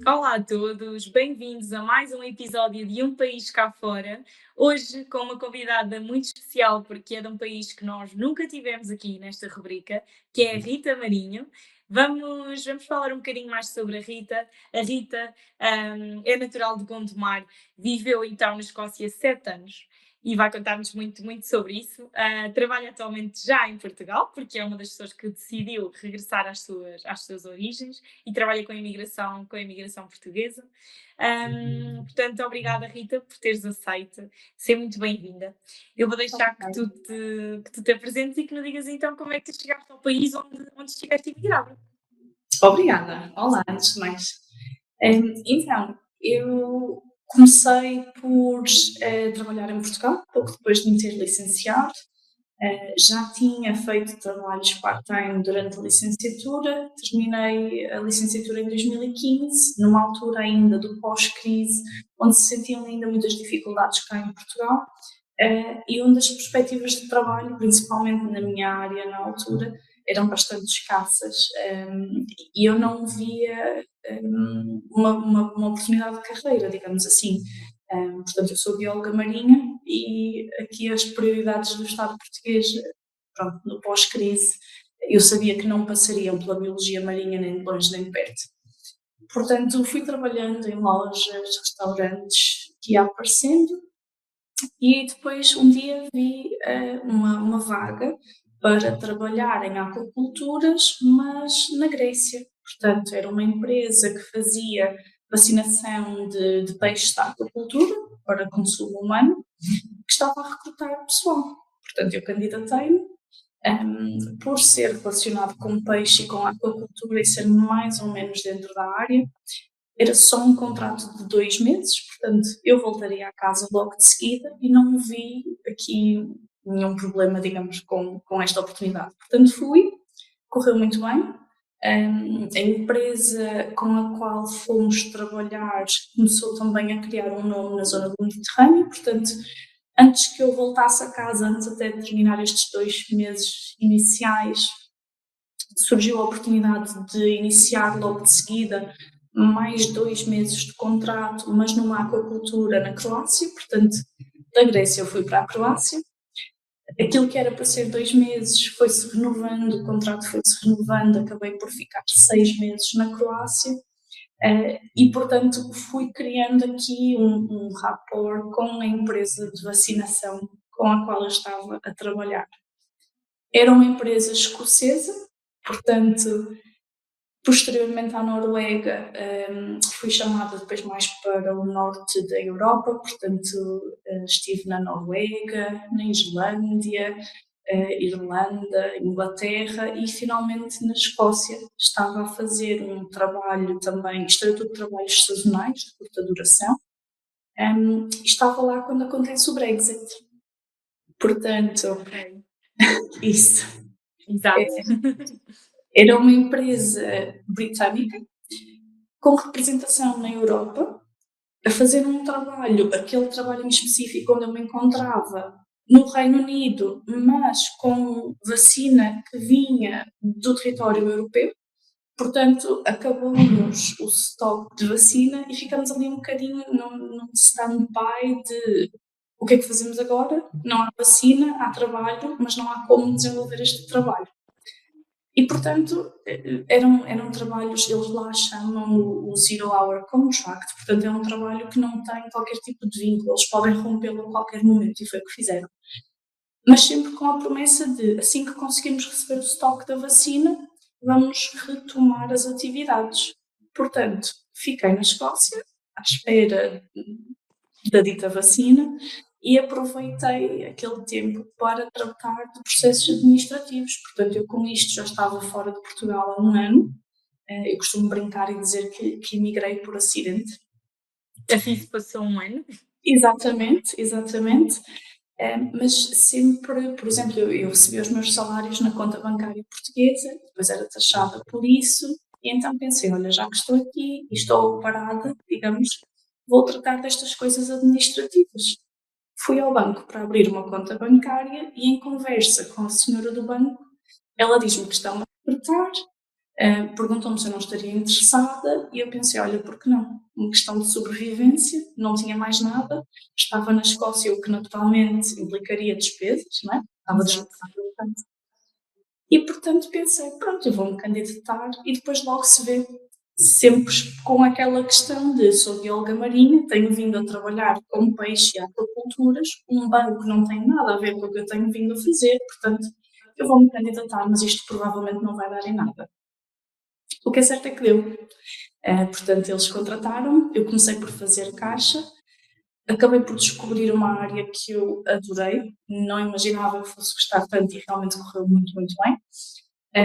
Olá a todos, bem-vindos a mais um episódio de Um País Cá Fora. Hoje com uma convidada muito especial, porque é de um país que nós nunca tivemos aqui nesta rubrica, que é a Rita Marinho. Vamos falar um bocadinho mais sobre a Rita. A Rita é natural de Gondomar, viveu então na Escócia 7 anos e vai contar-nos muito sobre isso. Trabalha atualmente já em Portugal, porque é uma das pessoas que decidiu regressar às suas origens e trabalha com a imigração portuguesa. Portanto, obrigada, Rita, por teres aceito. Ser muito bem-vinda. Eu vou deixar que tu te apresentes e que nos digas então como é que tu chegaste ao país onde estiveste imigrada. Obrigada. Olá, antes de mais. Então, eu comecei por trabalhar em Portugal, pouco depois de me ter licenciado. Já tinha feito trabalhos part-time durante a licenciatura, terminei a licenciatura em 2015, numa altura ainda do pós-crise, onde se sentiam ainda muitas dificuldades cá em Portugal, e onde as perspectivas de trabalho, principalmente na minha área na altura, eram bastante escassas, e eu não via uma oportunidade de carreira, digamos assim. Portanto, eu sou bióloga marinha e aqui as prioridades do Estado português, pronto, no pós-crise, eu sabia que não passariam pela biologia marinha nem de longe nem de perto. Portanto, fui trabalhando em lojas, restaurantes que ia aparecendo e depois um dia vi uma vaga para trabalhar em aquaculturas, mas na Grécia. Portanto, era uma empresa que fazia vacinação de peixes da aquacultura para consumo humano, que estava a recrutar pessoal. Portanto, eu candidatei-me, por ser relacionado com peixe e com aquacultura e ser mais ou menos dentro da área. Era só um contrato de 2 meses, portanto, eu voltaria à casa logo de seguida e não vi aqui nenhum problema, digamos, com esta oportunidade. Portanto, fui, correu muito bem. A empresa com a qual fomos trabalhar começou também a criar um nome na zona do Mediterrâneo, portanto, antes que eu voltasse a casa, antes até de terminar estes 2 meses iniciais, surgiu a oportunidade de iniciar logo de seguida mais 2 meses de contrato, mas numa aquacultura na Croácia, portanto, da Grécia eu fui para a Croácia. Aquilo que era para ser 2 meses foi-se renovando, o contrato foi-se renovando, acabei por ficar 6 meses na Croácia, e portanto fui criando aqui um rapport com a empresa de vacinação com a qual eu estava a trabalhar. Era uma empresa escocesa, portanto, posteriormente à Noruega, fui chamada depois mais para o norte da Europa, portanto, estive na Noruega, na Islândia, Irlanda, Inglaterra e finalmente na Escócia. Estava a fazer um trabalho também, isto era tudo trabalhos sazonais, de curta duração, e estava lá quando acontece o Brexit. Portanto, Ok. isso. Exato. Era uma empresa britânica com representação na Europa, a fazer um trabalho, aquele trabalho em específico onde eu me encontrava no Reino Unido, mas com vacina que vinha do território europeu. Portanto, acabou-nos o estoque de vacina e ficamos ali um bocadinho num stand-by de o que é que fazemos agora? Não há vacina, há trabalho, mas não há como desenvolver este trabalho. E, portanto, eram trabalhos, eles lá chamam o Zero Hour Contract, portanto, é um trabalho que não tem qualquer tipo de vínculo, eles podem rompê-lo a qualquer momento, e foi o que fizeram. Mas sempre com a promessa de, assim que conseguirmos receber o estoque da vacina, vamos retomar as atividades. Portanto, fiquei na Escócia, à espera da dita vacina, e aproveitei aquele tempo para tratar de processos administrativos. Portanto, eu com isto já estava fora de Portugal há 1 ano. Eu costumo brincar e dizer que emigrei por acidente. Assim se passou um ano. Exatamente, exatamente. Mas sempre, por exemplo, eu recebia os meus salários na conta bancária portuguesa, depois era taxada por isso, e então pensei, olha, já que estou aqui e estou parada, digamos, vou tratar destas coisas administrativas. Fui ao banco para abrir uma conta bancária e em conversa com a senhora do banco, ela diz-me que estão a recrutar, Perguntou-me se eu não estaria interessada e eu pensei, olha, por que não? Uma questão de sobrevivência, não tinha mais nada, estava na Escócia, o que naturalmente implicaria despesas, não é? Estava Exato. deslocada. E portanto pensei, pronto, eu vou-me candidatar e depois logo se vê. Sempre com aquela questão de sou bióloga marinha, tenho vindo a trabalhar com peixe e aquaculturas, um banco não tem nada a ver com o que eu tenho vindo a fazer, portanto eu vou-me candidatar, mas isto provavelmente não vai dar em nada. O que é certo é que deu. Portanto, eles contrataram-me, eu comecei por fazer caixa, acabei por descobrir uma área que eu adorei, não imaginava que fosse gostar tanto e realmente correu muito, muito bem.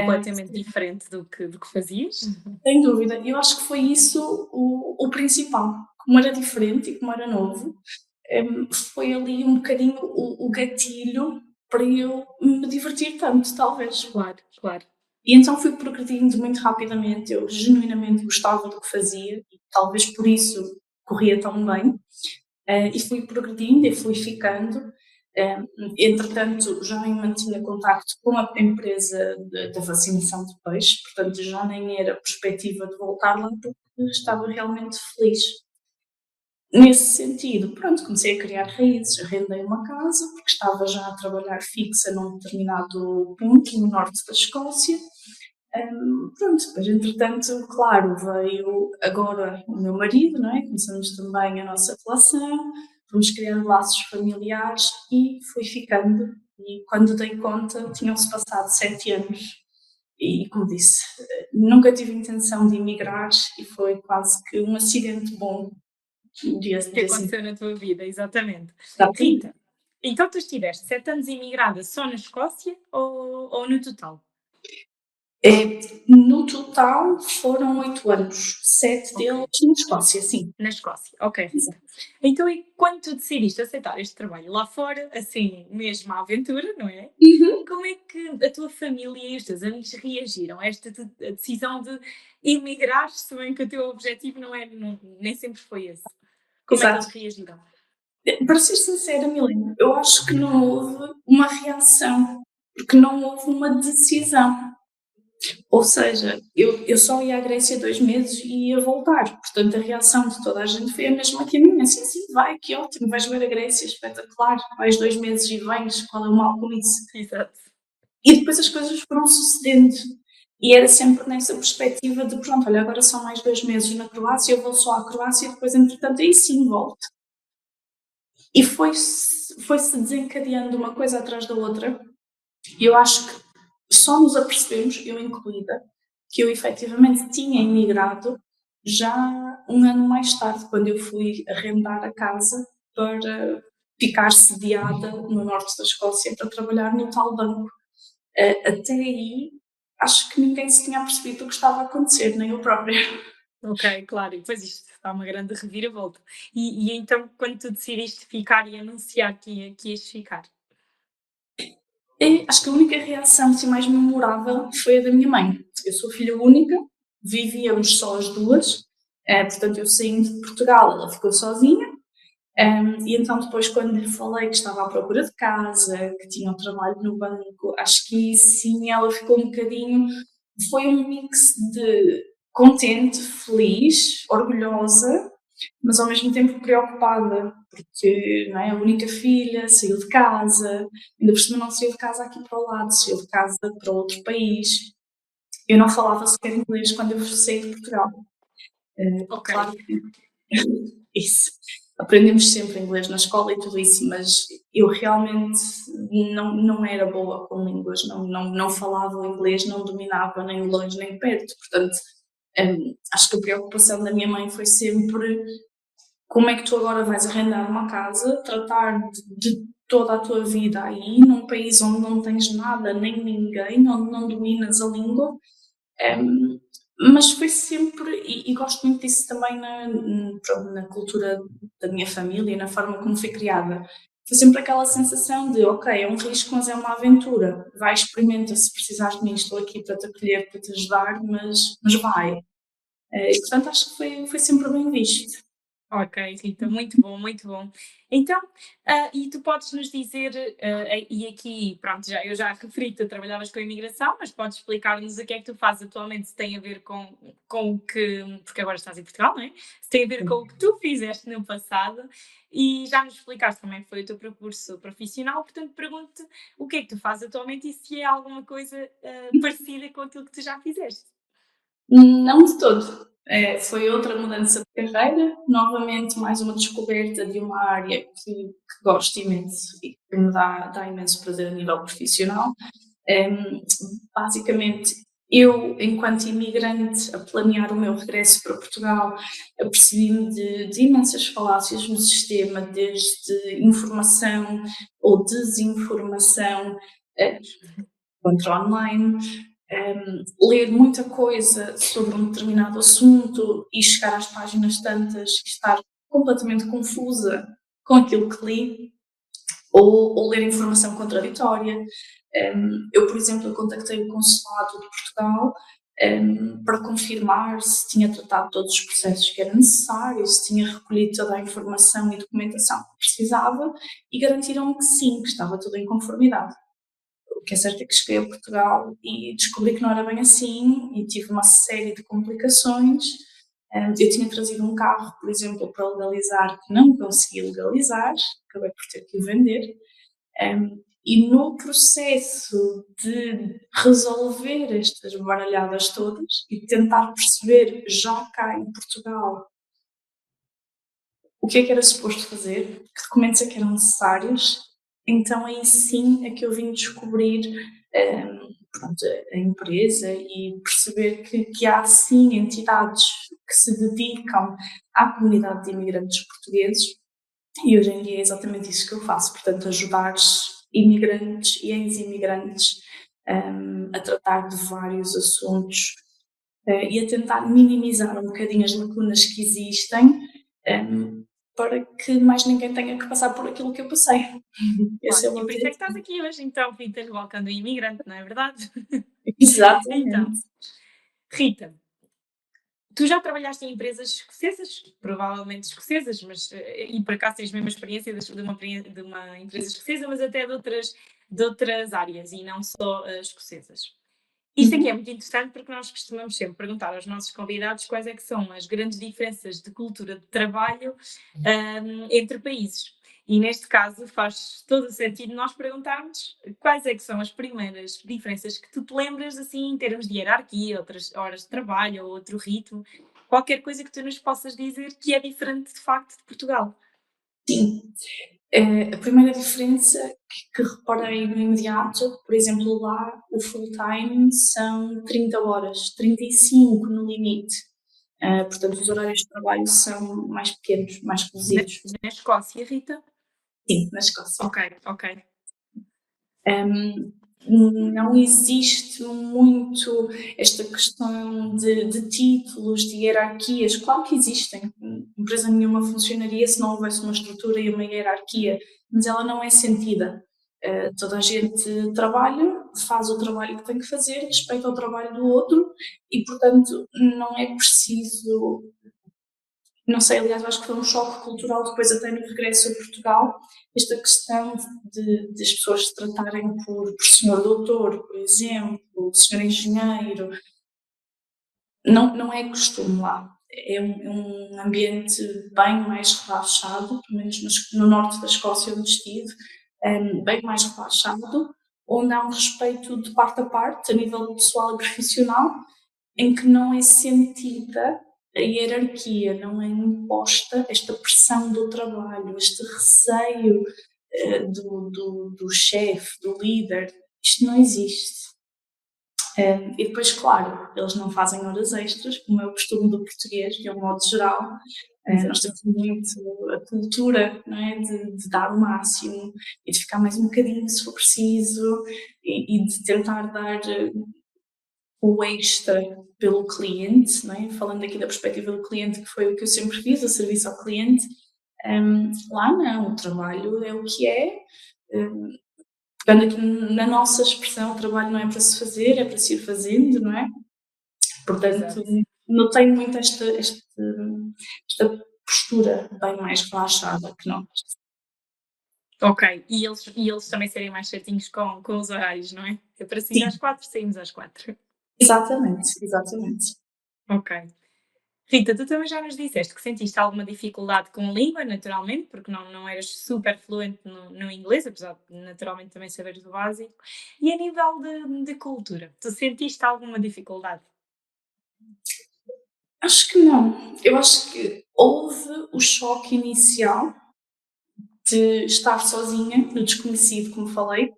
Completamente diferente do que fazias. Sem dúvida, eu acho que foi isso o principal. Como era diferente e como era novo, foi ali um bocadinho o gatilho para eu me divertir tanto, talvez. Claro, claro. E então fui progredindo muito rapidamente, eu genuinamente gostava do que fazia e talvez por isso corria tão bem. E fui progredindo e fui ficando. Entretanto, já me mantinha contacto com a empresa da vacinação de peixe, portanto já nem era perspectiva de voltar lá porque estava realmente feliz. Nesse sentido, pronto, comecei a criar raízes, arrendei uma casa porque estava já a trabalhar fixa num determinado ponto no norte da Escócia. Pronto, depois entretanto, claro, veio agora o meu marido, não é? Começamos também a nossa relação, fomos criando laços familiares e fui ficando. E quando dei conta, tinham-se passado 7 anos. E, como disse, nunca tive intenção de emigrar e foi quase que um acidente bom. Que aconteceu na tua vida, exatamente. Exatamente. Rita, então tu estiveste 7 anos imigrada só na Escócia ou no total? No total foram 8 anos, 7 Ok. deles na Escócia, sim. Na Escócia, ok, Rita. Exato. Então, e quando tu decidiste aceitar este trabalho lá fora, assim, mesmo à aventura, não é? Uhum. Como é que a tua família e os teus amigos reagiram a esta a decisão de emigrar, se bem que o teu objetivo não é, nem sempre foi esse? Como é que eles Exato. reagiram? Para ser sincera, Milena, eu acho que não houve uma reação, porque não houve uma decisão. Ou seja, eu só ia à Grécia 2 meses e ia voltar. Portanto, a reação de toda a gente foi a mesma que a minha. Sim, sim, vai, que ótimo, vais ver a Grécia, espetacular. Vais 2 meses e vens, qual é o mal com isso? Exato. E depois as coisas foram sucedendo. E era sempre nessa perspectiva de, pronto, olha, agora são mais 2 meses na Croácia, eu vou só à Croácia e depois, entretanto, aí sim volto. E foi-se desencadeando uma coisa atrás da outra. E eu acho que só nos apercebemos, eu incluída, que eu efetivamente tinha emigrado já um ano mais tarde, quando eu fui arrendar a casa para ficar sediada no norte da Escócia para trabalhar no tal banco. Até aí, acho que ninguém se tinha percebido o que estava a acontecer, nem eu própria. Ok, claro, e depois isto está uma grande reviravolta. E então, quando tu decidiste ficar e anunciar que ias ficar? Acho que a única reação assim, mais memorável foi a da minha mãe. Eu sou filha única, vivíamos só as duas, portanto eu saí de Portugal, ela ficou sozinha, e então depois quando lhe falei que estava à procura de casa, que tinha um trabalho no banco, acho que sim, ela ficou um bocadinho, foi um mix de contente, feliz, orgulhosa, mas ao mesmo tempo preocupada, porque não é, a única filha saiu de casa, ainda por cima não saiu de casa aqui para o lado, saiu de casa para outro país. Eu não falava sequer inglês quando eu saí de Portugal. Ok. Claro que isso. Aprendemos sempre inglês na escola e tudo isso, mas eu realmente não era boa com línguas, não falava o inglês, não dominava nem de longe nem de perto. Portanto, acho que a preocupação da minha mãe foi sempre como é que tu agora vais arrendar uma casa, tratar de toda a tua vida aí, num país onde não tens nada, nem ninguém, onde não dominas a língua. Mas foi sempre, e gosto muito disso também na cultura da minha família, na forma como fui criada. Foi sempre aquela sensação de, ok, é um risco, mas é uma aventura. Vai, experimenta, se precisares de mim, estou aqui para te acolher, para te ajudar, mas vai. E, portanto, acho que foi sempre bem visto. Ok, Rita, muito bom, muito bom. Então, e tu podes nos dizer, e aqui, pronto, eu já referi que tu trabalhavas com a imigração, mas podes explicar-nos o que é que tu fazes atualmente, se tem a ver com o que, porque agora estás em Portugal, não é? Se tem a ver com o que tu fizeste no passado e já nos explicaste como é que foi o teu percurso profissional, portanto, pergunto-te o que é que tu fazes atualmente e se é alguma coisa parecida com aquilo que tu já fizeste. Não de todo. Foi outra mudança de carreira, novamente mais uma descoberta de uma área que gosto imenso e que me dá imenso prazer a nível profissional. Um, Basicamente, eu, enquanto imigrante, a planear o meu regresso para Portugal, apercebi-me de imensas falácias no sistema, desde informação ou desinformação contra online, ler muita coisa sobre um determinado assunto e chegar às páginas tantas e estar completamente confusa com aquilo que li, ou ler informação contraditória. Eu, por exemplo, contactei o Consulado de Portugal para confirmar se tinha tratado todos os processos que era necessário, se tinha recolhido toda a informação e documentação que precisava, e garantiram-me que sim, que estava tudo em conformidade. O que é certo é que cheguei a Portugal e descobri que não era bem assim e tive uma série de complicações. Eu tinha trazido um carro, por exemplo, para legalizar, que não consegui legalizar, acabei por ter que o vender. E no processo de resolver estas baralhadas todas e tentar perceber, já cá em Portugal, o que era suposto fazer, que documentos é que eram necessários, então aí sim é que eu vim descobrir pronto, a empresa e perceber que há sim entidades que se dedicam à comunidade de imigrantes portugueses e hoje em dia é exatamente isso que eu faço, portanto ajudar imigrantes e ex-imigrantes a tratar de vários assuntos e a tentar minimizar um bocadinho as lacunas que existem para que mais ninguém tenha que passar por aquilo que eu passei. Esse Claro, é o e por isso é que estás objetivo. aqui hoje, então, Rita, Welcome do Imigrante, não é verdade? Então, Exatamente. Rita, tu já trabalhaste em empresas escocesas, provavelmente escocesas, mas e por acaso tens a mesma experiência de uma empresa escocesa, mas até de outras áreas e não só escocesas. Isto aqui é Uhum. muito interessante porque nós costumamos sempre perguntar aos nossos convidados quais é que são as grandes diferenças de cultura de trabalho entre países. E neste caso faz todo o sentido nós perguntarmos quais é que são as primeiras diferenças que tu te lembras, assim, em termos de hierarquia, outras horas de trabalho ou outro ritmo, qualquer coisa que tu nos possas dizer que é diferente de facto de Portugal. Sim. A primeira diferença que reparei no imediato, por exemplo, lá o full-time são 30 horas, 35 no limite. Portanto, os horários de trabalho são mais pequenos, mais Na, reduzidos. na Escócia, Rita? Sim, na Escócia. Ok, ok. Um, não existe muito esta questão de títulos, de hierarquias. Claro que existem. Empresa nenhuma funcionaria se não houvesse uma estrutura e uma hierarquia, mas ela não é sentida. Toda a gente trabalha, faz o trabalho que tem que fazer, respeita o trabalho do outro e, portanto, não é preciso. Não sei, aliás, eu acho que foi um choque cultural depois até no regresso a Portugal, esta questão de as pessoas se tratarem por senhor doutor, por exemplo, senhor engenheiro, não é costume lá. É um ambiente bem mais relaxado, pelo menos no norte da Escócia onde estive, bem mais relaxado, onde há um respeito de parte a parte, a nível pessoal e profissional, em que não é sentida a hierarquia, não é imposta esta pressão do trabalho, este receio do chefe, do líder. Isto não existe. E depois, claro, eles não fazem horas extras, como é o costume do português, de um modo geral. Nós Exato. temos muito a cultura, não é, de dar o máximo e de ficar mais um bocadinho se for preciso e de tentar dar o extra pelo cliente, não é? Falando aqui da perspectiva do cliente, que foi o que eu sempre fiz, o serviço ao cliente, lá não, o trabalho é o que é. Pegando aqui na nossa expressão, o trabalho não é para se fazer, é para se ir fazendo, não é? Portanto, Exato. notei muito esta postura bem mais relaxada que nós. Ok, e eles também serem mais certinhos com os horários, não é? É para sair às Sim, 4, saímos às 4. exatamente, exatamente. Ok. Rita, tu também já nos disseste que sentiste alguma dificuldade com a língua, naturalmente, porque não eras super fluente no inglês, apesar de naturalmente também saberes o básico. E a nível de cultura, tu sentiste alguma dificuldade? Acho que não. Eu acho que houve o choque inicial de estar sozinha no desconhecido, como falei.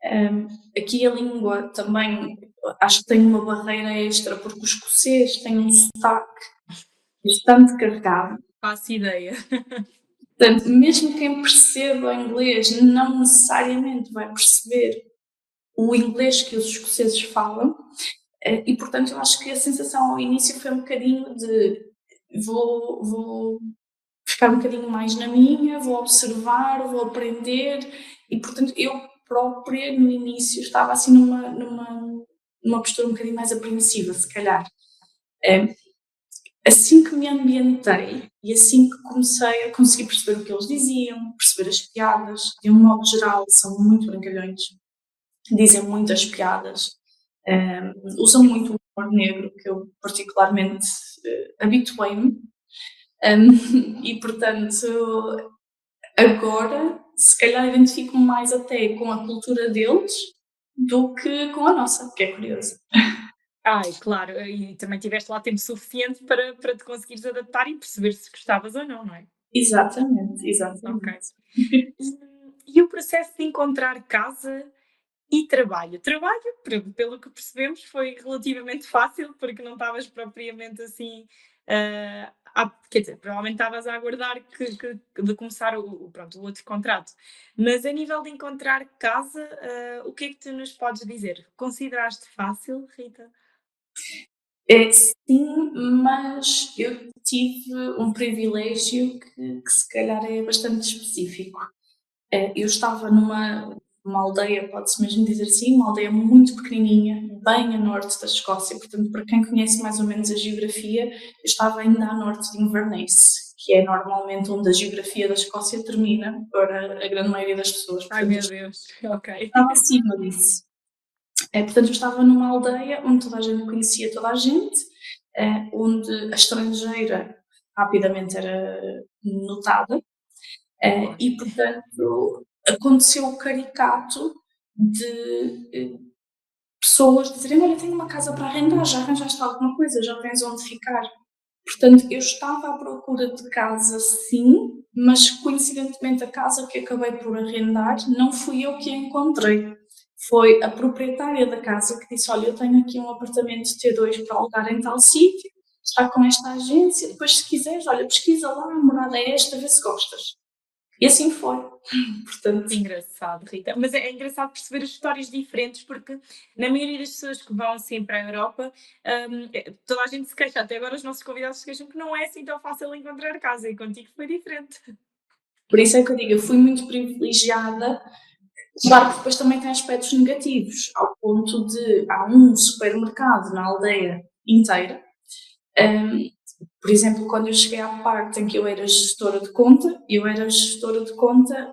Um, Aqui a língua também acho que tem uma barreira extra, porque o escocês tem um sotaque bastante carregado. Faço ideia. Portanto, mesmo quem perceba inglês não necessariamente vai perceber o inglês que os escoceses falam, e portanto eu acho que a sensação ao início foi um bocadinho de vou ficar um bocadinho mais na minha, vou observar, vou aprender, e portanto eu própria no início estava assim numa postura um bocadinho mais apreensiva, se calhar. Assim que me ambientei e assim que comecei a conseguir perceber o que eles diziam, perceber as piadas, de um modo geral são muito brincalhões, dizem muitas piadas, usam muito o humor negro, que eu particularmente habituei-me, e portanto agora se calhar identifico-me mais até com a cultura deles do que com a nossa, que é curioso. Ai, claro, e também tiveste lá tempo suficiente para te conseguires adaptar e perceber se gostavas ou não, não é? Exatamente, Ok. exatamente. E o processo de encontrar casa e trabalho? Trabalho, pelo que percebemos, foi relativamente fácil, porque não estavas propriamente assim. Quer dizer, provavelmente estavas a aguardar de começar pronto, o outro contrato. Mas a nível de encontrar casa, o que é que tu nos podes dizer? Consideraste fácil, Rita? Sim, mas eu tive um privilégio que se calhar é bastante específico. Eu estava numa aldeia, pode-se mesmo dizer assim, uma aldeia muito pequenininha, bem a norte da Escócia. Portanto, para quem conhece mais ou menos a geografia, eu estava ainda a norte de Inverness, que é normalmente onde a geografia da Escócia termina para a grande maioria das pessoas. Ai Portanto, eu meu Deus, ok. estava acima disso. Portanto, eu estava numa aldeia onde toda a gente conhecia toda a gente, onde a estrangeira rapidamente era notada, Boa. e portanto aconteceu o caricato de pessoas dizerem: Olha, tenho uma casa para arrendar, já arranjaste alguma coisa, já tens onde ficar. Portanto, eu estava à procura de casa, sim, mas coincidentemente a casa que acabei por arrendar não fui eu que a encontrei. Foi a proprietária da casa que disse: Olha, eu tenho aqui um apartamento T2 para alugar em tal sítio, está com esta agência, depois se quiseres, olha, pesquisa lá, a morada é esta, vê se gostas. E assim foi. Portanto, Engraçado, Rita. Mas é engraçado perceber as histórias diferentes, porque na maioria das pessoas que vão assim para a Europa, toda a gente se queixa. Até agora os nossos convidados se queixam que não é assim tão fácil encontrar casa, e contigo foi diferente. por isso é que eu digo, eu fui muito privilegiada. Claro que depois também tem aspectos negativos, ao ponto de há um supermercado na aldeia inteira. Um, por exemplo, quando eu cheguei à parte em que eu era gestora de conta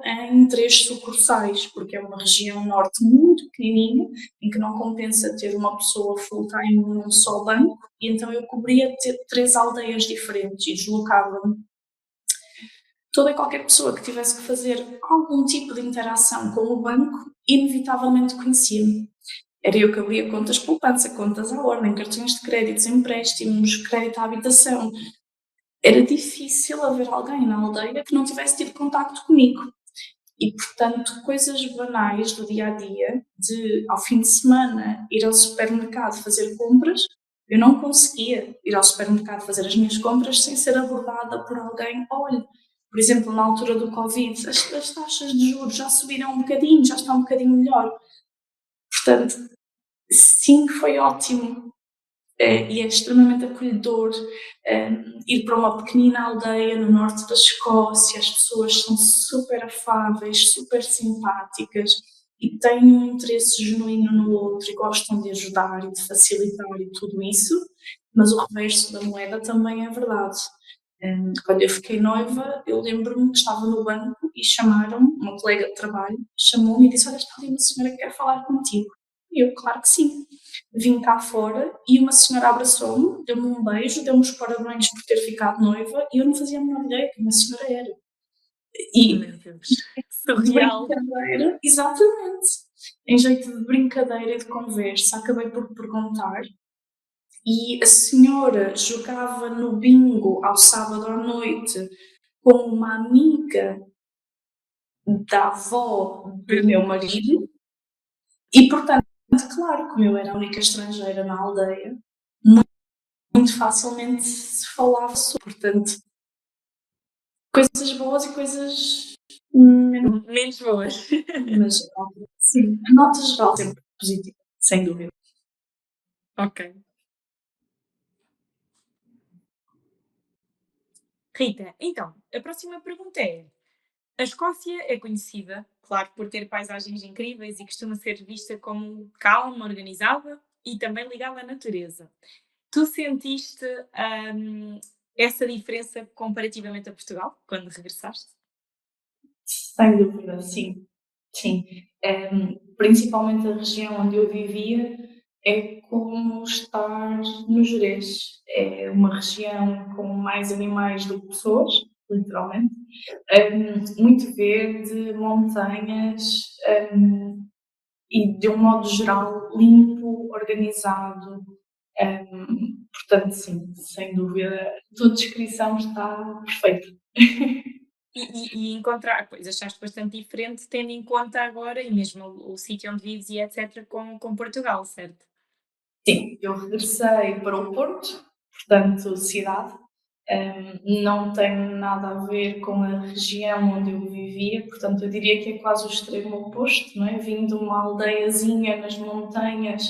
em 3 sucursais, porque é uma região norte muito pequenininha, em que não compensa ter uma pessoa full-time num só banco, e então eu cobria 3 aldeias diferentes e deslocava-me. Toda e qualquer pessoa que tivesse que fazer algum tipo de interação com o banco, inevitavelmente conhecia-me. Era eu que abria contas de poupança, contas à ordem, cartões de créditos, empréstimos, crédito à habitação. Era difícil haver alguém na aldeia que não tivesse tido contacto comigo. E, portanto, coisas banais do dia a dia, de ao fim de semana ir ao supermercado fazer compras, eu não conseguia ir ao supermercado fazer as minhas compras sem ser abordada por alguém. Olha, por exemplo, na altura do Covid, as taxas de juros já subiram um bocadinho, já está um bocadinho melhor. Portanto, sim, foi ótimo. E é extremamente acolhedor ir para uma pequenina aldeia no norte da Escócia. As pessoas são super afáveis, super simpáticas e têm um interesse genuíno no outro e gostam de ajudar e de facilitar e tudo isso, mas o reverso da moeda também é verdade. Quando eu fiquei noiva, eu lembro-me que estava no banco e chamaram-me, uma colega de trabalho, chamou-me e disse: "Olha, está ali uma senhora que quer falar contigo." E eu: "Claro que sim." Vim cá fora e uma senhora abraçou-me, deu-me um beijo, deu-me os parabéns por ter ficado noiva e eu não fazia a menor ideia quem a senhora era. E Meu Deus, de surreal. brincadeira, exatamente, em jeito de brincadeira e de conversa, acabei por perguntar e a senhora jogava no bingo ao sábado à noite com uma amiga da avó do meu marido e, portanto, claro, como eu era a única estrangeira na aldeia, muito facilmente se falava sobre, portanto, coisas boas e coisas menos, Menos boas. mas sim, a nota geral sempre positiva, sem dúvida. Ok. Rita, então, a próxima pergunta é: a Escócia é conhecida, claro, por ter paisagens incríveis e costuma ser vista como calma, organizada e também ligada à natureza. Tu sentiste, hum, essa diferença comparativamente a Portugal, quando regressaste? Sem dúvida, sim. Sim. Principalmente a região onde eu vivia é como estar no Gerês. É uma região com mais animais do que pessoas, literalmente. Muito verde, montanhas, e de um modo geral limpo, organizado. Portanto, sim, sem dúvida, a tua descrição está perfeita. E encontrar, pois achaste bastante diferente, tendo em conta agora, e mesmo o sítio onde vives e etc., com Portugal, certo? Sim, eu regressei para o Porto, portanto, cidade. Não tem nada a ver com a região onde eu vivia, portanto, eu diria que é quase o extremo oposto, não é? Vim de uma aldeiazinha nas montanhas,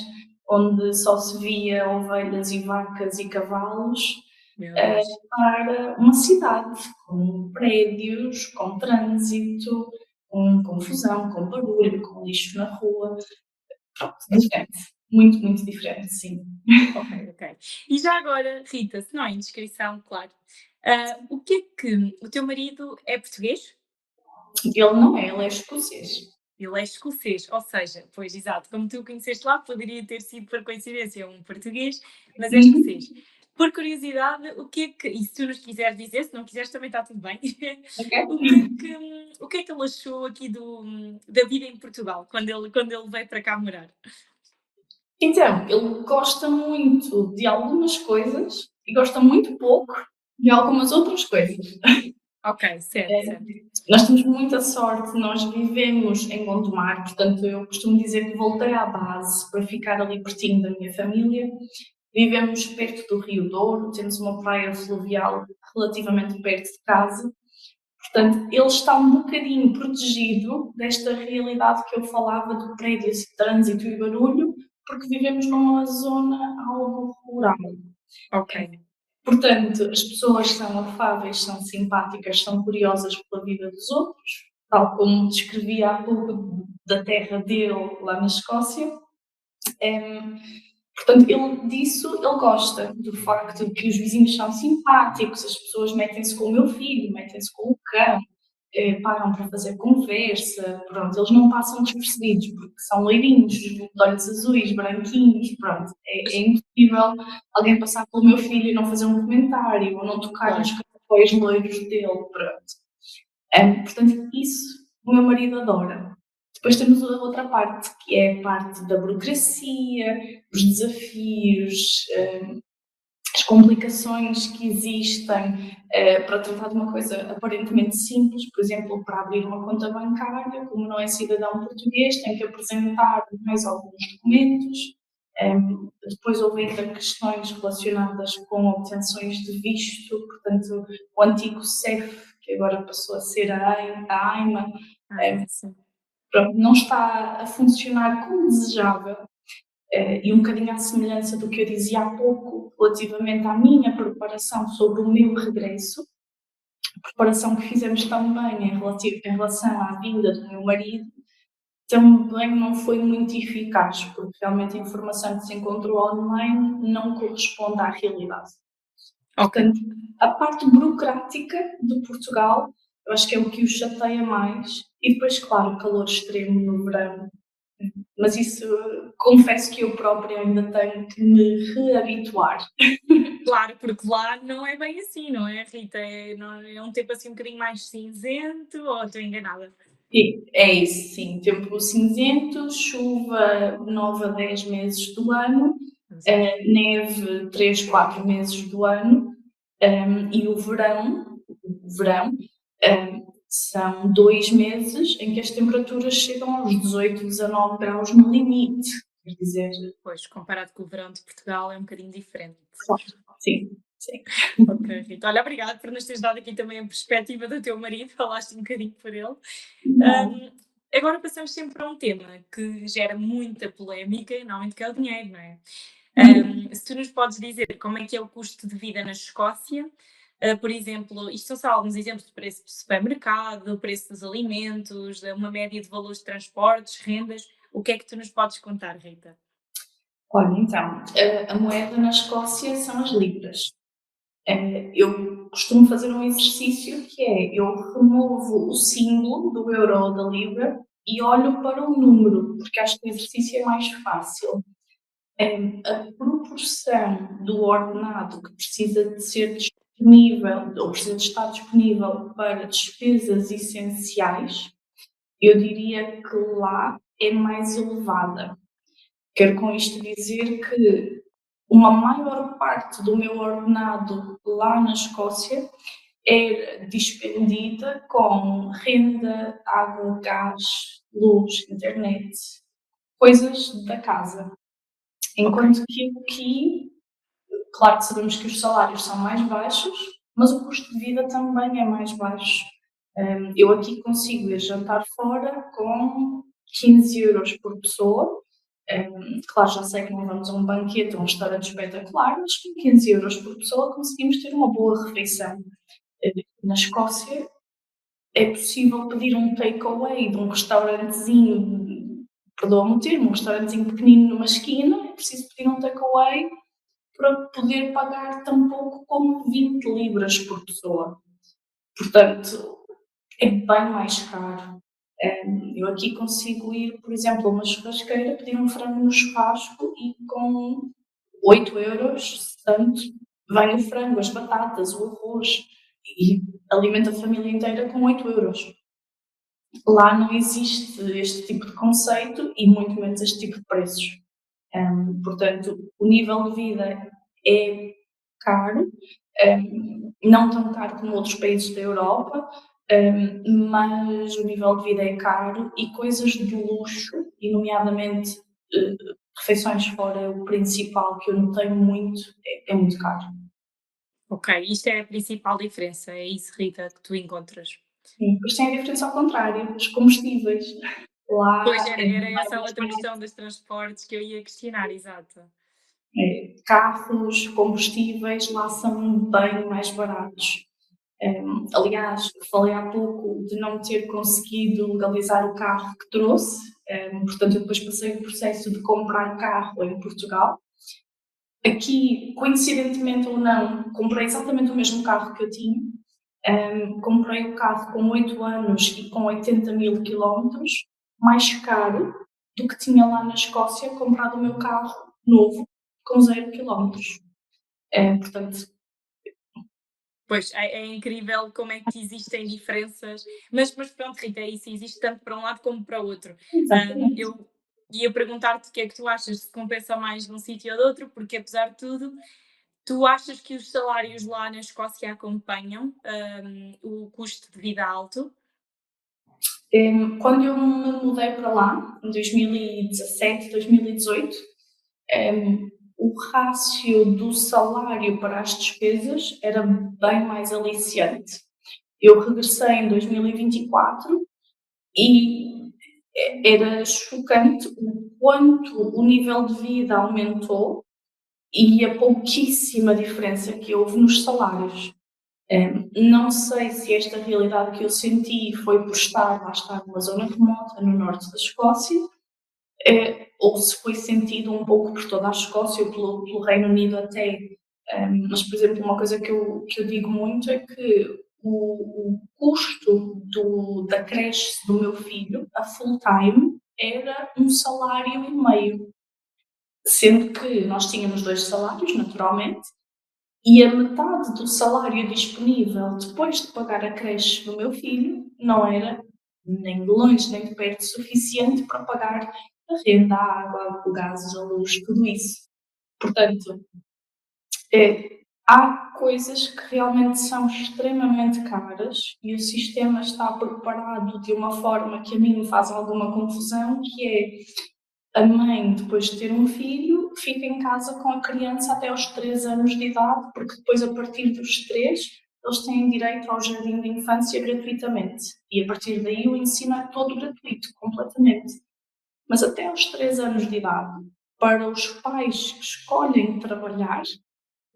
onde só se via ovelhas e vacas e cavalos, Meu Deus. para uma cidade com prédios, com trânsito, com confusão, com barulho, com lixo na rua. Pronto, diferente. Muito, muito diferente, sim. Ok, ok. E já agora, Rita, se não é indiscrição, claro, o que é que o teu marido é português? Ele não é, ele é escocês. Ele é escocês, ou seja, pois exato, como tu o conheceste lá, poderia ter sido por coincidência um português, mas é Uhum. escocês. Por curiosidade, o que é que, e se tu nos quiseres dizer, se não quiseres também está tudo bem, Ok. o que é que ele achou aqui da vida em Portugal, quando ele veio para cá morar? Então, ele gosta muito de algumas coisas e gosta muito pouco de algumas outras coisas. Ok, certo, Eh, certo. Nós temos muita sorte, nós vivemos em Gondomar, portanto, eu costumo dizer que voltei à base para ficar ali pertinho da minha família. Vivemos perto do Rio Douro, temos uma praia fluvial relativamente perto de casa. Portanto, ele está um bocadinho protegido desta realidade que eu falava de prédios, trânsito e barulho, porque vivemos numa zona algo rural. Ok, Portanto, as pessoas são afáveis, são simpáticas, são curiosas pela vida dos outros, tal como descrevi há pouco da terra dele lá na Escócia. Em, Portanto, ele disso ele gosta, do facto de que os vizinhos são simpáticos, as pessoas metem-se com o meu filho, metem-se com o cão, param para fazer conversa, pronto, eles não passam despercebidos, porque são loirinhos, de olhos azuis, branquinhos, pronto, é impossível alguém passar pelo meu filho e não fazer um comentário, ou não tocar nos claro. caracóis loiros dele, pronto. Portanto, isso o meu marido adora. Depois temos a outra parte, que é a parte da burocracia, os desafios, as complicações que existem para tratar de uma coisa aparentemente simples, por exemplo, para abrir uma conta bancária, como não é cidadão português, tem que apresentar mais alguns documentos. Depois houve ainda questões relacionadas com obtenções de visto, portanto, o antigo CEF, que agora passou a ser a AIMA, Ai, um, mas sim. pronto, não está a funcionar como desejável. E um bocadinho à semelhança do que eu dizia há pouco, relativamente à minha preparação sobre o meu regresso, a preparação que fizemos também em relação à vinda do meu marido, também não foi muito eficaz, porque realmente a informação que se encontrou online não corresponde à realidade. Ok. Portanto, a parte burocrática de Portugal, eu acho que é o que os chateia mais. E depois, claro, o calor extremo no verão. Mas isso, confesso que eu própria ainda tenho que me reabituar. Claro, porque lá não é bem assim, não é, Rita? É um tempo assim um bocadinho mais cinzento, ou estou enganada? E é isso, sim. Tempo cinzento, chuva 9 a 10 meses do ano, neve 3, 4 meses do ano, e o verão, são 2 meses em que as temperaturas chegam aos 18, 19 graus no limite. Quer dizer, Pois, comparado com o verão de Portugal, é um bocadinho diferente. claro, sim, sim. Ok, Rita. Olha, obrigada por nos teres dado aqui também a perspectiva do teu marido, falaste um bocadinho por ele. Não. Agora passamos sempre para um tema que gera muita polémica, normalmente que é o dinheiro, não é? Se tu nos podes dizer como é que é o custo de vida na Escócia, por exemplo, isto são só alguns exemplos de preço de supermercado, preço dos alimentos, uma média de valores de transportes, rendas, o que é que tu nos podes contar, Rita? Olha, então, a moeda na Escócia são as libras. Eu costumo fazer um exercício que é, eu removo o símbolo do euro ou da libra e olho para o número, porque acho que o exercício é mais fácil. A proporção do ordenado que precisa de ser disponível, ou precisa de estar disponível para despesas essenciais, eu diria que lá é mais elevada. Quero com isto dizer que uma maior parte do meu ordenado lá na Escócia é dispendida com renda, água, gás, luz, internet, coisas da casa. Ok. Enquanto que aqui, claro que sabemos que os salários são mais baixos, mas o custo de vida também é mais baixo. Eu aqui consigo ir jantar fora com 15 euros por pessoa. Claro, já sei que não vamos a um banquete ou um restaurante espetacular, mas com 15 euros por pessoa conseguimos ter uma boa refeição. Na Escócia é possível pedir um takeaway de um restaurantezinho, perdoa-me o termo, um restaurantezinho pequenino numa esquina, é preciso pedir um takeaway para poder pagar tão pouco como 20 libras por pessoa. Portanto, é bem mais caro. Eu aqui consigo ir, por exemplo, a uma churrasqueira, pedir um frango no churrasco e com 8 euros, se tanto, vem o frango, as batatas, o arroz e alimenta a família inteira com 8 euros. Lá não existe este tipo de conceito e muito menos este tipo de preços. Portanto, o nível de vida é caro, não tão caro como outros países da Europa, mas o nível de vida é caro e coisas de luxo, e nomeadamente refeições fora o principal que eu notei muito, é muito caro. Ok, isto é a principal diferença, é isso, Rita, que tu encontras. Sim, depois tem a diferença ao contrário, os combustíveis. Pois Lá era, é era essa a bem outra questão dos transportes que eu ia questionar, exato. carros, combustíveis lá são bem mais baratos. Aliás, falei há pouco de não ter conseguido legalizar o carro que trouxe, portanto, eu depois passei o processo de comprar carro em Portugal. Aqui, coincidentemente ou não, comprei exatamente o mesmo carro que eu tinha. Comprei o carro com 8 anos e com 80 mil quilómetros, mais caro do que tinha lá na Escócia comprado o meu carro novo com 0 quilómetros. Portanto, Pois, é incrível como é que existem diferenças, mas pronto, Rita, é isso existe tanto para um lado como para o outro. exatamente. Eu ia perguntar-te o que é que tu achas, se compensa mais num sítio ou de outro, porque apesar de tudo, tu achas que os salários lá na Escócia acompanham o custo de vida alto? Quando eu me mudei para lá, em 2017, 2018, o rácio do salário para as despesas era bem mais aliciante. Eu regressei em 2024 e era chocante o quanto o nível de vida aumentou e a pouquíssima diferença que houve nos salários. Não sei se esta realidade que eu senti foi por estar, lá estar numa zona remota, no norte da Escócia, ou se foi sentido um pouco por toda a Escócia ou pelo Reino Unido até, Mas, por exemplo, uma coisa que eu digo muito é que o custo da creche do meu filho, a full time, era 1,5 salário, sendo que nós tínhamos 2 salários, naturalmente, e a metade do salário disponível depois de pagar a creche do meu filho não era nem de longe nem de perto suficiente para pagar a renda, a água, o gás, a luz, tudo isso. Portanto, há coisas que realmente são extremamente caras e o sistema está preparado de uma forma que a mim me faz alguma confusão, que é a mãe, depois de ter um filho, fica em casa com a criança até aos 3 anos de idade, porque depois, a partir dos 3, eles têm direito ao jardim de infância gratuitamente. E a partir daí o ensino é todo gratuito, completamente. Mas até aos 3 anos de idade, para os pais que escolhem trabalhar,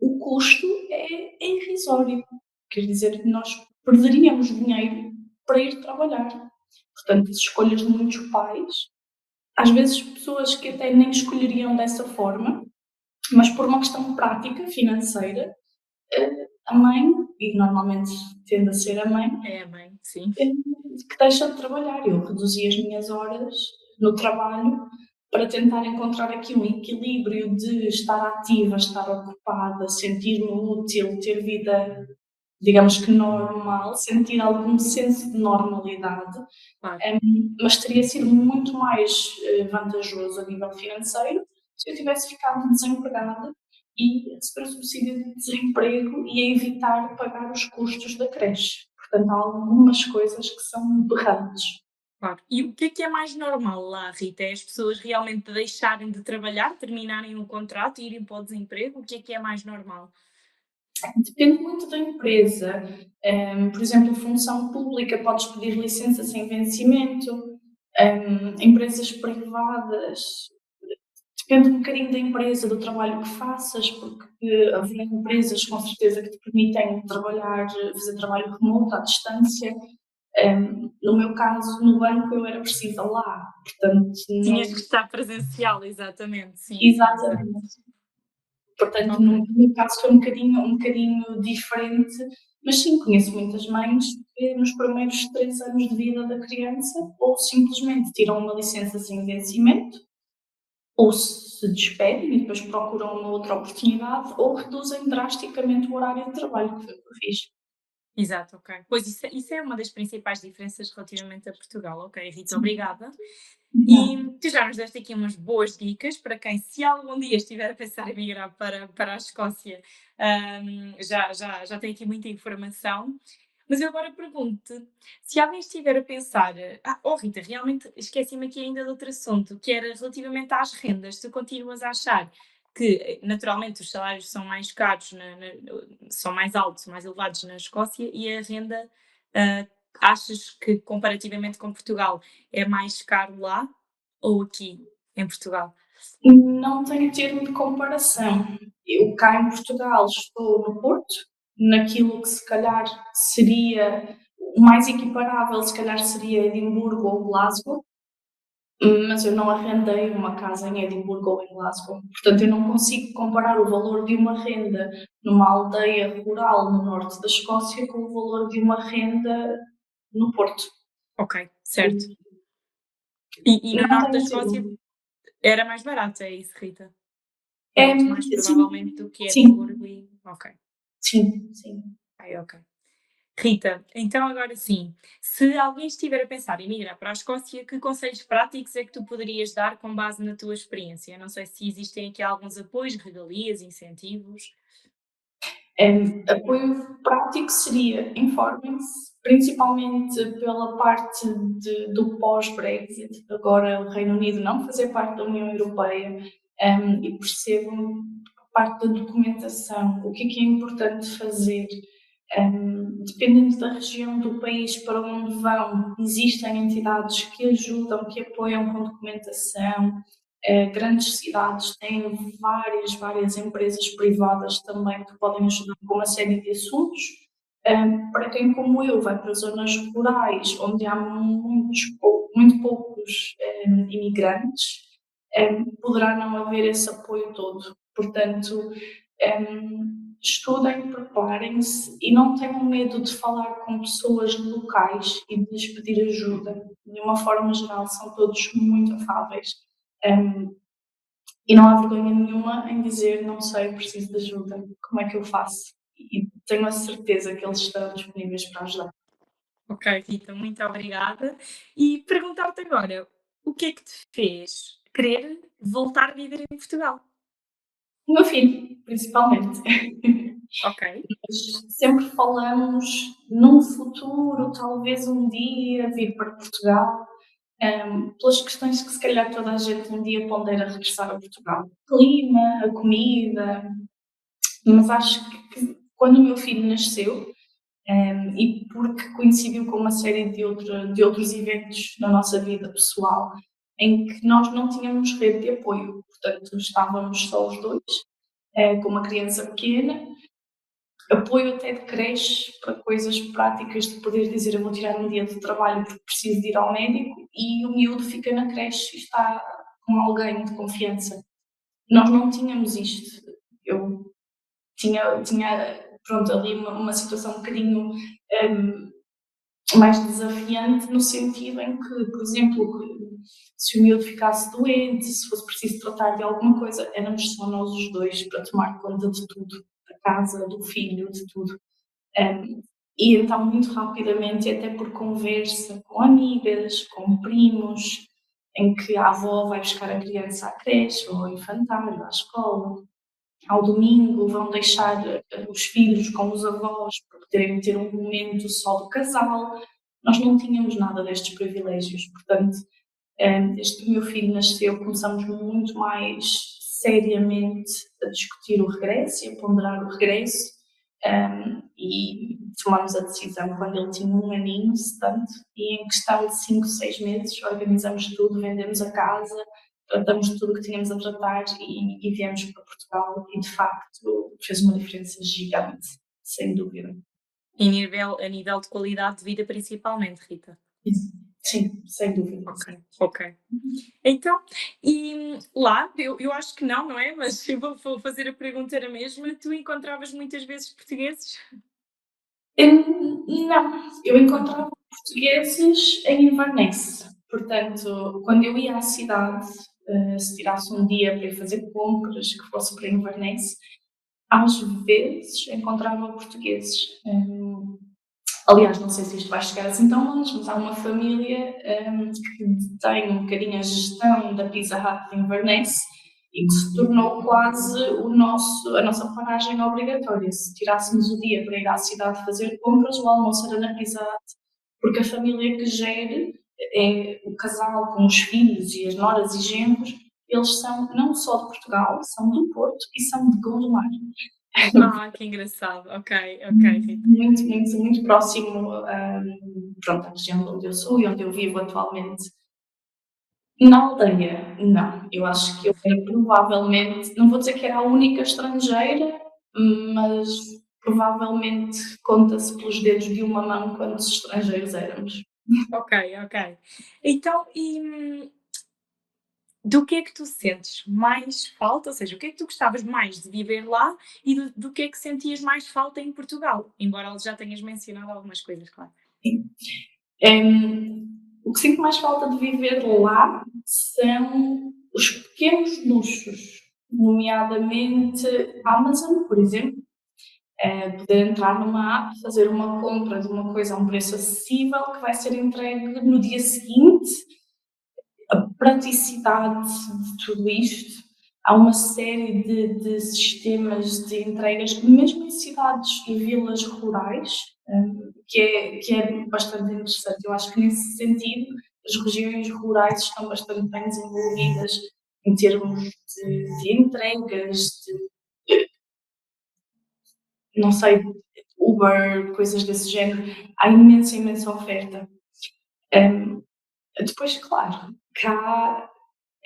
o custo é irrisório. Quer dizer, nós perderíamos dinheiro para ir trabalhar. Portanto, as escolhas de muitos pais, às vezes pessoas que até nem escolheriam dessa forma, mas por uma questão prática, financeira, a mãe, e normalmente tende a ser a mãe, É a mãe, sim. que deixa de trabalhar. Eu reduzi as minhas horas no trabalho para tentar encontrar aqui um equilíbrio de estar ativa, estar ocupada, sentir-me útil, ter vida, digamos que normal, sentir algum senso de normalidade. Claro. Mas teria sido muito mais vantajoso a nível financeiro se eu tivesse ficado desempregada e receber o subsídio de desemprego e a evitar pagar os custos da creche. Portanto, há algumas coisas que são berrantes. Claro. E o que é mais normal lá, Rita? É as pessoas realmente deixarem de trabalhar, terminarem o contrato e irem para o desemprego? O que é mais normal? Depende muito da empresa. Por exemplo, função pública, podes pedir licença sem vencimento. Empresas privadas, depende um bocadinho da empresa, do trabalho que faças, porque haverá empresas com certeza que te permitem trabalhar, fazer trabalho remoto, à distância. No meu caso, no banco, eu era precisa lá, portanto, Tinhas não. que estar presencial, exatamente. Sim, sim, exato. Exatamente. Portanto, Ok. no meu caso foi um bocadinho diferente, mas sim, conheço muitas mães que nos primeiros 3 anos de vida da criança ou simplesmente tiram uma licença sem vencimento, ou se despedem e depois procuram uma outra oportunidade, ou reduzem drasticamente o horário de trabalho, que foi o que eu fiz. Exato, ok. Pois isso é uma das principais diferenças relativamente a Portugal. Ok, Rita, Sim. obrigada. Não. E tu já nos deste aqui umas boas dicas para quem, se algum dia estiver a pensar em migrar para a Escócia, já tem aqui muita informação. Mas eu agora pergunto-te, se alguém estiver a pensar, oh Rita, realmente esqueci-me aqui ainda de outro assunto, que era relativamente às rendas. Tu continuas a achar que, naturalmente, os salários são mais caros, são mais altos, mais elevados na Escócia e a renda, ah, achas que, comparativamente com Portugal, é mais caro lá ou aqui em Portugal? Não tenho termo de comparação. Eu cá em Portugal estou no Porto, naquilo que se calhar seria o mais equiparável, se calhar seria Edimburgo ou Glasgow, mas eu não arrendei uma casa em Edimburgo ou em Glasgow. Portanto, eu não consigo comparar o valor de uma renda numa aldeia rural no norte da Escócia com o valor de uma renda no Porto. Ok, certo. E no Não norte da tenho Escócia termo. era mais barato, é isso, Rita? É, Muito mais sim, provavelmente do que sim, Edimburgo e. Ok, sim, sim. ok, ok. Rita, então agora sim, se alguém estiver a pensar em migrar para a Escócia, que conselhos práticos é que tu poderias dar com base na tua experiência? Não sei se existem aqui alguns apoios, regalias, incentivos. Apoio prático seria informem-se, principalmente pela parte do pós-Brexit, agora o Reino Unido não fazer parte da União Europeia, e percebam a parte da documentação, o que é importante fazer. Dependendo da região do país para onde vão, existem entidades que ajudam, que apoiam com documentação. Grandes cidades têm várias empresas privadas também que podem ajudar com uma série de assuntos. Para quem, como eu, vai para zonas rurais, onde há muito poucos imigrantes, poderá não haver esse apoio todo. Portanto, estudem, preparem-se e não tenham medo de falar com pessoas locais e de lhes pedir ajuda. De uma forma geral, são todos muito afáveis. E não há vergonha nenhuma em dizer não sei, preciso de ajuda, como é que eu faço? E tenho a certeza que eles estão disponíveis para ajudar. Ok, Rita, muito obrigada. E perguntar-te agora, o que é que te fez querer voltar a viver em Portugal? O meu filho, principalmente. Ok, Nós sempre falamos num futuro, talvez um dia vir para Portugal, pelas questões que se calhar toda a gente um dia pondera regressar a Portugal. O clima, a comida, mas acho que quando o meu filho nasceu, e porque coincidiu com uma série de outros eventos na nossa vida pessoal, em que nós não tínhamos rede de apoio, portanto estávamos só os dois, com uma criança pequena, apoio até de creche para coisas práticas de poder dizer eu vou tirar um dia de trabalho porque preciso de ir ao médico e o miúdo fica na creche e está com alguém de confiança. Nós não tínhamos isto. Eu tinha pronto, ali uma situação um bocadinho mais desafiante no sentido em que, por exemplo, se o miúdo ficasse doente, se fosse preciso tratar de alguma coisa, éramos só nós os dois para tomar conta de tudo, da casa, do filho, de tudo. E então, muito rapidamente, e até por conversa com amigas, com primos, em que a avó vai buscar a criança à creche, ou ao infantário, à escola, ao domingo vão deixar os filhos com os avós para poderem ter um momento só do casal. Nós não tínhamos nada destes privilégios, portanto, desde que o meu filho nasceu, começamos muito mais seriamente a discutir o regresso e a ponderar o regresso, e tomamos a decisão quando ele tinha um aninho, se tanto, e em questão de 5, 6 meses organizamos tudo, vendemos a casa, tratamos de tudo o que tínhamos a tratar e viemos para Portugal e de facto fez uma diferença gigante, sem dúvida. a nível de qualidade de vida principalmente, Rita. Sim, sem dúvida. Ok, ok. Então, e lá, eu acho que não, não é? Mas eu vou fazer a pergunta na mesma. Tu encontravas muitas vezes portugueses? Não, eu encontrava portugueses em Inverness. Portanto, quando eu ia à cidade, se tirasse um dia para ir fazer compras, que fosse para Inverness, às vezes encontrava portugueses. Aliás, não sei se isto vai chegar assim tão longe, mas há uma família que tem um bocadinho a gestão da Pizza Hut de Inverness e que se tornou quase a nossa paragem obrigatória. Se tirássemos o dia para ir à cidade fazer compras, o almoço era na Pizza Hut, porque a família que gere, é o casal com os filhos e as noras e genros, eles são não só de Portugal, são do Porto e são de Gondomar. Ah, que engraçado. Ok, ok, Rita. Muito, muito, muito próximo, pronto, à região onde eu sou e onde eu vivo atualmente. Na aldeia, não. Eu acho que eu era provavelmente, não vou dizer que era a única estrangeira, mas provavelmente conta-se pelos dedos de uma mão quantos estrangeiros éramos. Ok, ok. Então, do que é que tu sentes mais falta? Ou seja, o que é que tu gostavas mais de viver lá e do que é que sentias mais falta em Portugal? Embora já tenhas mencionado algumas coisas, claro. O que sinto mais falta de viver lá são os pequenos luxos, nomeadamente a Amazon, por exemplo. Poder entrar numa app, fazer uma compra de uma coisa a um preço acessível que vai ser entregue no dia seguinte. A praticidade de tudo isto. Há uma série de sistemas de entregas, mesmo em cidades e vilas rurais, que é bastante interessante. Eu acho que, nesse sentido, as regiões rurais estão bastante bem desenvolvidas em termos de entregas, não sei, Uber, coisas desse género. Há imensa, imensa oferta. Depois, claro, cá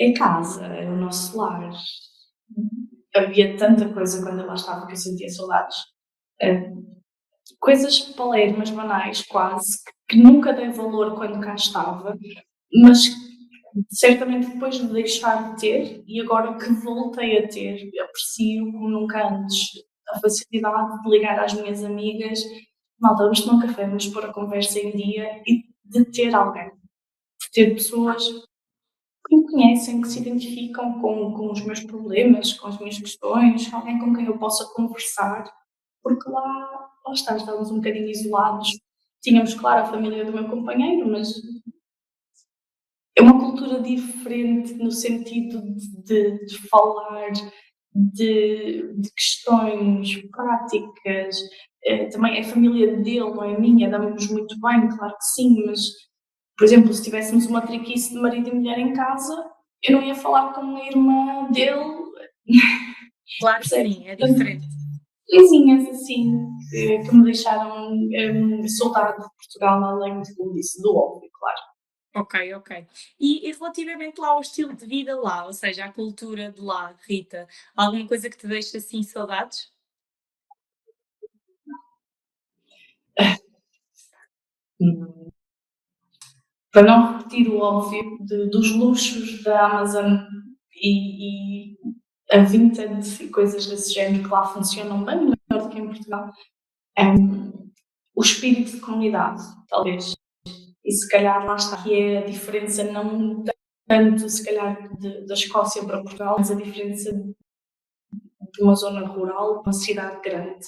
é casa, é o nosso lar. Havia tanta coisa quando eu lá estava que eu sentia saudades. Coisas palermas, banais, quase, que nunca dei valor quando cá estava, mas certamente depois de deixar de ter, e agora que voltei a ter, aprecio como nunca antes a a facilidade de ligar às minhas amigas, malta, vamos tomar um café, vamos pôr a conversa em dia e de ter alguém, de ter pessoas que me conhecem, que se identificam com os meus problemas, com as minhas questões, alguém com quem eu possa conversar, porque lá está, estávamos um bocadinho isolados. Tínhamos, claro, a família do meu companheiro, mas é uma cultura diferente no sentido de falar de questões práticas. Também é a família dele, não é a minha, damos muito bem, claro que sim, mas, por exemplo, se tivéssemos uma triquice de marido e mulher em casa, eu não ia falar com a irmã dele, Claro que percebes? sim, é diferente. Coisinhas assim que me deixaram saudade de Portugal, além de, como disse, do óbvio, claro. Ok, ok. E relativamente lá ao estilo de vida lá, ou seja, à cultura de lá, Rita, alguma coisa que te deixa assim saudades? Hum, Para não repetir o óbvio dos luxos da Amazon e a Vinted e coisas desse género que lá funcionam bem melhor do que em Portugal, o espírito de comunidade, talvez. E se calhar lá está que é a diferença, não tanto se calhar da Escócia para Portugal, mas a diferença de uma zona rural para uma cidade grande.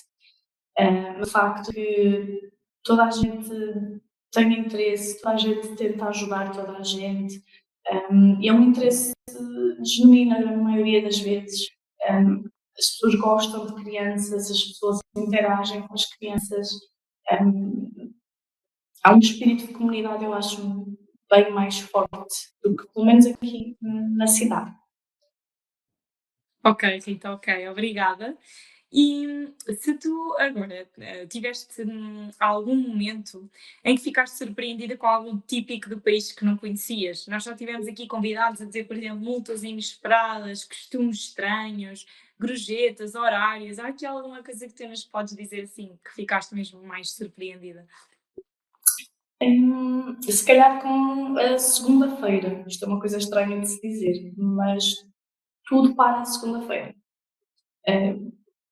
O facto que toda a gente tem interesse, toda a gente tenta ajudar toda a gente, e é um interesse genuíno na maioria das vezes. As pessoas gostam de crianças, as pessoas interagem com as crianças. Há um espírito de comunidade, eu acho, bem mais forte do que, pelo menos aqui na cidade. Ok, Rita, ok, obrigada. E se tu agora tiveste algum momento em que ficaste surpreendida com algo típico do país que não conhecias? Nós já tivemos aqui convidados a dizer, por exemplo, multas inesperadas, costumes estranhos, gorjetas, horários. Há aqui alguma coisa que tu nos podes dizer assim, que ficaste mesmo mais surpreendida? Se calhar com a segunda-feira, isto é uma coisa estranha de se dizer, mas tudo para a segunda-feira.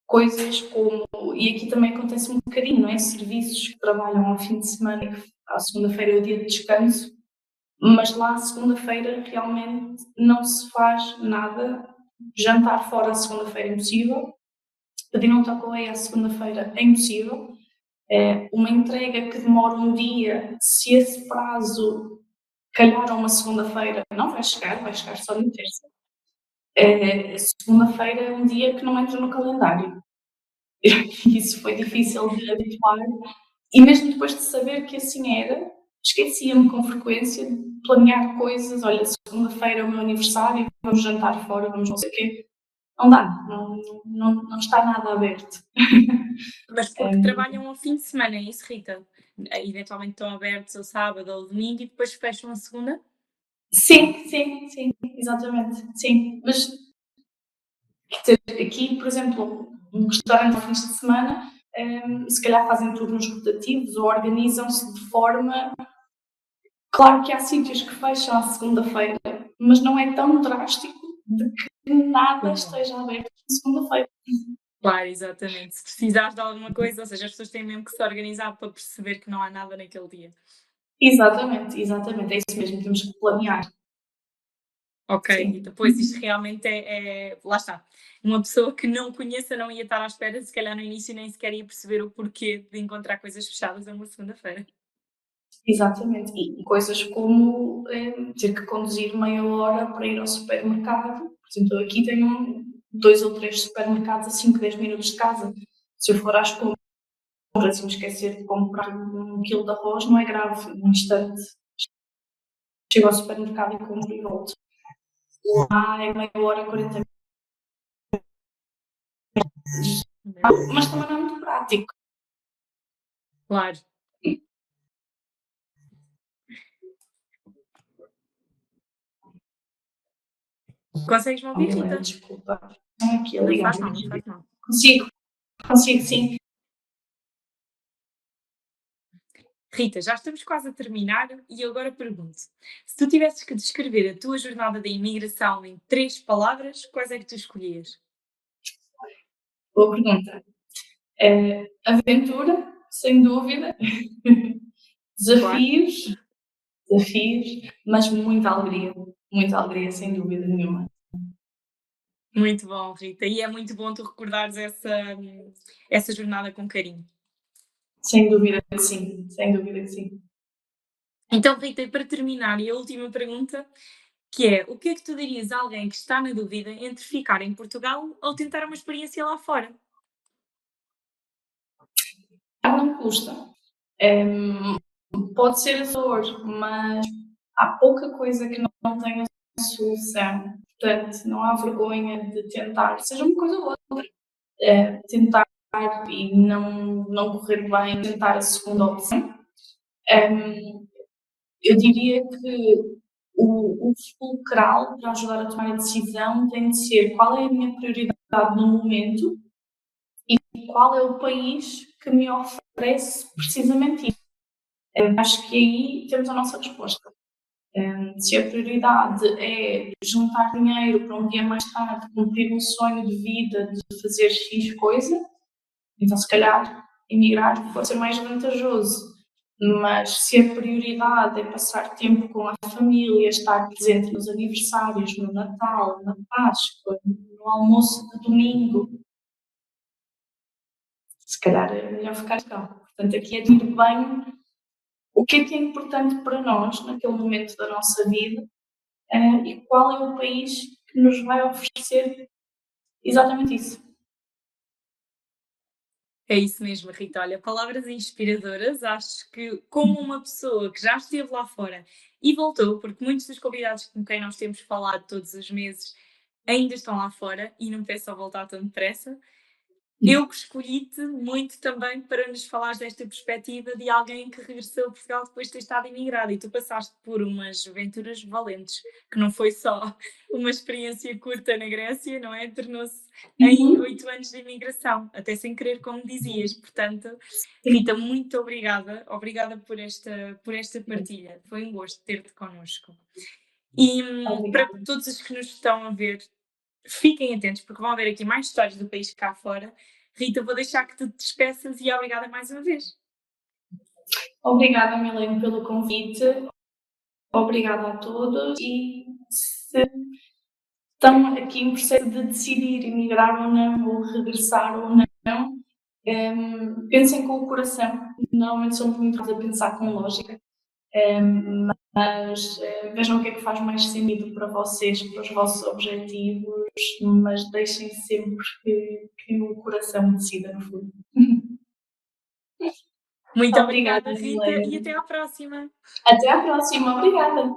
Coisas como, e aqui também acontece um bocadinho, não é? Serviços que trabalham ao fim de semana, e que à segunda-feira é o dia de descanso, mas lá à segunda-feira realmente não se faz nada. Jantar fora à segunda-feira é impossível, pedir um takeaway à segunda-feira é impossível. Uma entrega que demora um dia, se esse prazo calhar a uma segunda-feira, não vai chegar só no terça. Segunda-feira é um dia que não entra no calendário. Isso foi difícil de habituar. E mesmo depois de saber que assim era, esquecia-me com frequência de planear coisas. Olha, segunda-feira é o meu aniversário, vamos jantar fora, vamos não sei o quê. Não dá, não está nada aberto. Mas porque trabalham ao fim de semana, é isso, Rita? Eventualmente estão abertos ao sábado ou ao domingo e depois fecham a segunda? Sim, exatamente, sim. Mas quer dizer, aqui, por exemplo, um restaurante aos fins de semana, se calhar fazem turnos rotativos ou organizam-se de forma. Claro que há sítios que fecham à segunda-feira, mas não é tão drástico de que nada Pois não. esteja aberto na segunda-feira. Claro, exatamente. Se precisares de alguma coisa, ou seja, as pessoas têm mesmo que se organizar para perceber que não há nada naquele dia. Exatamente, é isso mesmo, temos que planear. Ok, Sim, Rita, pois isto realmente lá está. Uma pessoa que não conheça não ia estar à espera, se calhar no início nem sequer ia perceber o porquê de encontrar coisas fechadas a uma segunda-feira. exatamente. E coisas como ter que conduzir meia hora para ir ao supermercado. Por exemplo, eu aqui tenho 2 ou 3 supermercados a 5, 10 minutos de casa. Se eu for às compras e me esquecer de comprar 1 quilo de arroz, não é grave. Num instante chego ao supermercado e compro e volto. Lá é meia hora, 40 minutos. Mas também não é muito prático. Claro. Consegues-me ouvir, Rita? Desculpa. Estão aqui a Não ligar. faz mal, não faz mal. Consigo sim. Rita, já estamos quase a terminar e eu agora pergunto: se tu tivesses que descrever a tua jornada da imigração em 3 palavras, quais é que tu escolhias? Boa pergunta. Aventura, sem dúvida. Claro. Desafios, desafios, mas muita alegria, sem dúvida nenhuma. Muito bom, Rita. E é muito bom tu recordares essa jornada com carinho. Sem dúvida que sim, sem dúvida que sim. Então, Rita, e para terminar, e a última pergunta, que é: o que é que tu dirias a alguém que está na dúvida entre ficar em Portugal ou tentar uma experiência lá fora? Não custa. Pode ser dor, mas há pouca coisa que não tenha solução. Portanto, não há vergonha de tentar, seja uma coisa ou outra. Tentar e não correr bem, tentar a segunda opção. Eu diria que o fulcral para ajudar a tomar a decisão tem de ser qual é a minha prioridade no momento e qual é o país que me oferece precisamente isso. Acho que aí temos a nossa resposta. Se a prioridade é juntar dinheiro para um dia mais tarde cumprir um sonho de vida de fazer X coisa, então se calhar emigrar pode ser mais vantajoso. Mas se a prioridade é passar tempo com a família, estar presente nos aniversários, no Natal, na Páscoa, no almoço de domingo, se calhar é melhor ficar cá. Portanto, aqui é tudo bem o que é importante para nós naquele momento da nossa vida e qual é o país que nos vai oferecer exatamente isso. É isso mesmo, Rita. Olha, palavras inspiradoras. Acho que, como uma pessoa que já esteve lá fora e voltou, porque muitos dos convidados com quem nós temos falado todos os meses ainda estão lá fora e não pensam voltar tão depressa, eu escolhi-te muito também para nos falares desta perspectiva de alguém que regressou a Portugal depois de ter estado imigrado e tu passaste por umas aventuras valentes, que não foi só uma experiência curta na Grécia, não é? Tornou-se em Uhum. 8 anos de imigração, até sem querer, como dizias. Portanto, Rita, muito obrigada. Obrigada por esta partilha. Foi um gosto ter-te connosco. E para Obrigada. todos os que nos estão a ver, fiquem atentos, porque vão haver aqui mais histórias do país cá fora. Rita, vou deixar que te despeças e obrigada mais uma vez. Obrigada, Milene, pelo convite. Obrigada a todos e se estão aqui em processo de decidir emigrar ou não, ou regressar ou não, pensem com o coração. Normalmente somos muito a pensar com lógica, mas vejam o que é que faz mais sentido para vocês, para os vossos objetivos, mas deixem sempre que o coração decida no fundo. Muito Obrigada, obrigada, Rita, e Milene. até à próxima. Até à próxima. Obrigada.